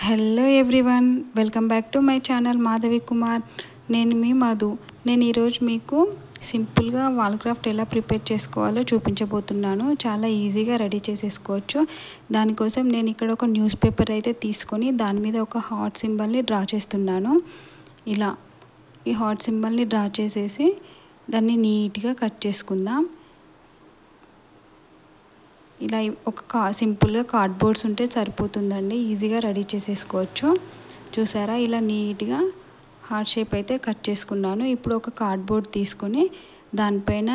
Hello everyone, welcome back to my channel Madhavi Kumar. నేను మీ మధు. నేను ఈరోజు మీకు సింపుల్గా వాల్ క్రాఫ్ట్ ఎలా ప్రిపేర్ చేసుకోవాలో చూపించబోతున్నాను. చాలా ఈజీగా రెడీ చేసేసుకోవచ్చు. దానికోసం నేను ఇక్కడ ఒక న్యూస్ పేపర్ అయితే తీసుకొని దాని మీద ఒక హార్ట్ సింబల్ని డ్రా చేస్తున్నాను. ఇలా ఈ హార్ట్ సింబల్ని డ్రా చేసేసి దాన్ని నీట్గా కట్ చేసుకుందాం. ఇలా ఒక సింపుల్గా కార్డ్బోర్డ్స్ ఉంటే సరిపోతుందండి, ఈజీగా రెడీ చేసేసుకోవచ్చు. చూసారా, ఇలా నీట్గా హార్ట్ షేప్ అయితే కట్ చేసుకున్నాను. ఇప్పుడు ఒక కార్డ్బోర్డ్ తీసుకొని దానిపైన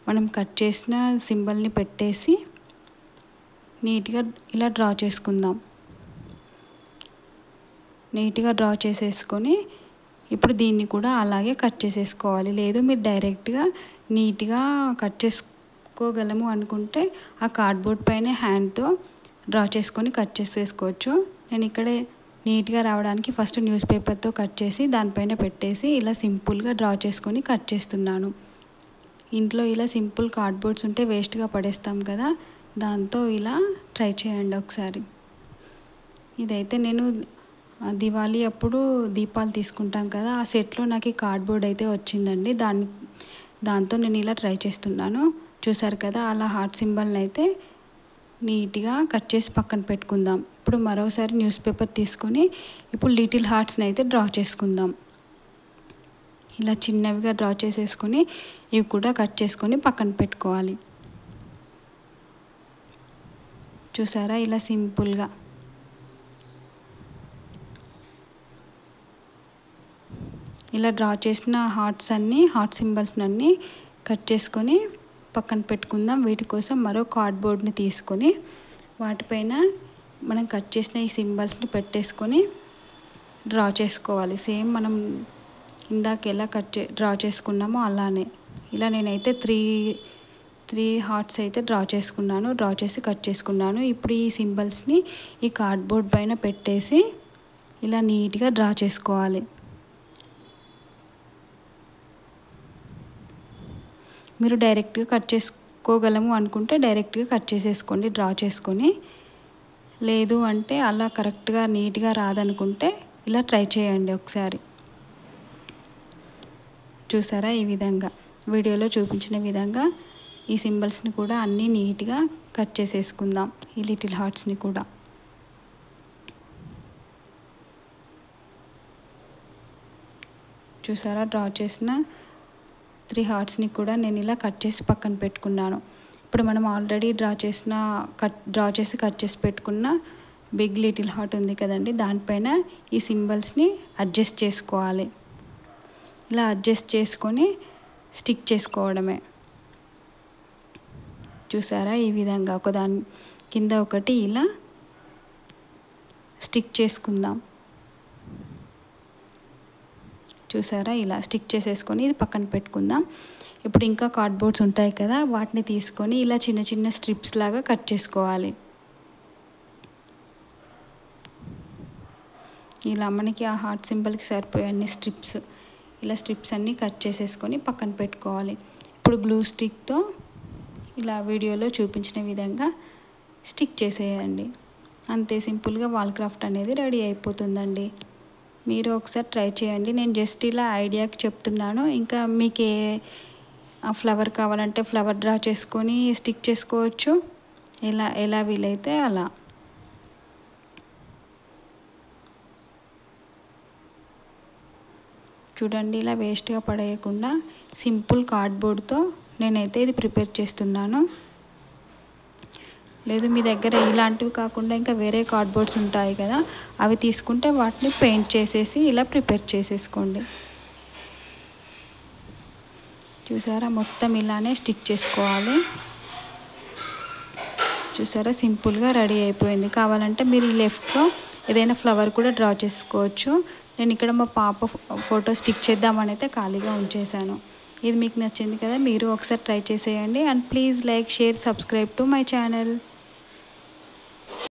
మనం కట్ చేసిన సింబల్ని పెట్టేసి నీట్గా ఇలా డ్రా చేసుకుందాం. నీట్గా డ్రా చేసేసుకొని ఇప్పుడు దీన్ని కూడా అలాగే కట్ చేసేసుకోవాలి. లేదు మీరు డైరెక్ట్గా నీట్గా కట్ చేసుకోగలము అనుకుంటే ఆ కార్డ్బోర్డ్ పైన హ్యాండ్తో డ్రా చేసుకొని కట్ చేసేసుకోవచ్చు. నేను ఇక్కడే నీట్గా రావడానికి ఫస్ట్ న్యూస్ పేపర్తో కట్ చేసి దానిపైన పెట్టేసి ఇలా సింపుల్గా డ్రా చేసుకొని కట్ చేస్తున్నాను. ఇంట్లో ఇలా సింపుల్ కార్డ్బోర్డ్స్ ఉంటే వేస్ట్గా పడేస్తాం కదా, దాంతో ఇలా ట్రై చేయండి ఒకసారి. ఇదైతే నేను దివాళీ అప్పుడు దీపాలు తీసుకుంటాం కదా, ఆ సెట్లో నాకు ఈ కార్డ్బోర్డ్ అయితే వచ్చిందండి. దాంతో నేను ఇలా ట్రై చేస్తున్నాను. చూసారు కదా, అలా హార్ట్ సింబల్ని అయితే నీట్గా కట్ చేసి పక్కన పెట్టుకుందాం. ఇప్పుడు మరోసారి న్యూస్ పేపర్ తీసుకొని ఇప్పుడు లిటిల్ హార్ట్స్ని అయితే డ్రా చేసుకుందాం. ఇలా చిన్నవిగా డ్రా చేసేసుకొని ఇవి కూడా కట్ చేసుకొని పక్కన పెట్టుకోవాలి. చూసారా, ఇలా సింపుల్గా ఇలా డ్రా చేసిన హార్ట్ సింబల్స్ అన్నీ కట్ చేసుకొని పక్కన పెట్టుకుందాం. వీటి కోసం మరో కార్డ్బోర్డ్ని తీసుకొని వాటిపైన మనం కట్ చేసిన ఈ సింబల్స్ని పెట్టేసుకొని డ్రా చేసుకోవాలి. సేమ్ మనం ఇందాక ఎలా డ్రా చేసుకున్నామో అలానే. ఇలా నేనైతే త్రీ హార్ట్స్ అయితే డ్రా చేసి కట్ చేసుకున్నాను. ఇప్పుడు ఈ సింబల్స్ని ఈ కార్డ్బోర్డ్ పైన పెట్టేసి ఇలా నీట్గా డ్రా చేసుకోవాలి. మీరు డైరెక్ట్గా కట్ చేసుకోగలము అనుకుంటే డైరెక్ట్గా కట్ చేసేసుకోండి డ్రా చేసుకొని. లేదు అంటే అలా కరెక్ట్గా నీట్గా రాదనుకుంటే ఇలా ట్రై చేయండి ఒకసారి. చూసారా, ఈ విధంగా వీడియోలో చూపించిన విధంగా ఈ సింబల్స్ని కూడా అన్నీ నీట్గా కట్ చేసేసుకుందాం. ఈ లిటిల్ హార్ట్స్ని కూడా చూసారా, డ్రా చేసిన 3 హార్ట్స్ని కూడా నేను ఇలా కట్ చేసి పక్కన పెట్టుకున్నాను. ఇప్పుడు మనం ఆల్రెడీ డ్రా చేసి కట్ చేసి పెట్టుకున్న బిగ్ లిటిల్ హార్ట్ ఉంది కదండి, దానిపైన ఈ సింబల్స్ని అడ్జస్ట్ చేసుకోవాలి. ఇలా అడ్జస్ట్ చేసుకొని స్టిక్ చేసుకోవడమే. చూసారా, ఈ విధంగా ఒకదాని కింద ఒకటి ఇలా స్టిక్ చేసుకుందాం. చూసారా, ఇలా స్టిక్ చేసేసుకొని ఇది పక్కన పెట్టుకుందాం. ఇప్పుడు ఇంకా కార్డ్బోర్డ్స్ ఉంటాయి కదా, వాటిని తీసుకొని ఇలా చిన్న చిన్న స్ట్రిప్స్ లాగా కట్ చేసుకోవాలి. ఇలా మనకి ఆ హార్ట్ సింబల్కి సరిపోయే అన్ని స్ట్రిప్స్ అన్నీ కట్ చేసేసుకొని పక్కన పెట్టుకోవాలి. ఇప్పుడు గ్లూ స్టిక్తో ఇలా వీడియోలో చూపించిన విధంగా స్టిక్ చేసేయండి. అంతే, సింపుల్గా వాల్ క్రాఫ్ట్ అనేది రెడీ అయిపోతుందండి. మీరు ఒకసారి ట్రై చేయండి. నేను జస్ట్ ఇలా ఐడియాకి చెప్తున్నాను. ఇంకా మీకు ఫ్లవర్ కావాలంటే ఫ్లవర్ డ్రా చేసుకొని స్టిక్ చేసుకోవచ్చు, ఎలా వీలైతే అలా. చూడండి, ఇలా వేస్ట్గా పడేయకుండా సింపుల్ కార్డ్బోర్డ్తో నేనైతే ఇది ప్రిపేర్ చేస్తున్నాను. లేదు మీ దగ్గర ఇలాంటివి కాకుండా ఇంకా వేరే కార్డ్బోర్డ్స్ ఉంటాయి కదా, అవి తీసుకుంటే వాటిని పెయింట్ చేసేసి ఇలా ప్రిపేర్ చేసేసుకోండి. చూసారా, మొత్తం ఇలానే స్టిక్ చేసుకోవాలి. చూసారా, సింపుల్గా రెడీ అయిపోయింది. కావాలంటే మీరు ఈ లెఫ్ట్లో ఏదైనా ఫ్లవర్ కూడా డ్రా చేసుకోవచ్చు. నేను ఇక్కడ మా పాప ఫోటో స్టిక్ చేద్దామని అయితే ఖాళీగా ఉంచేసాను. ఇది మీకు నచ్చింది కదా, మీరు ఒకసారి ట్రై చేసేయండి. And please like, share, subscribe to my channel.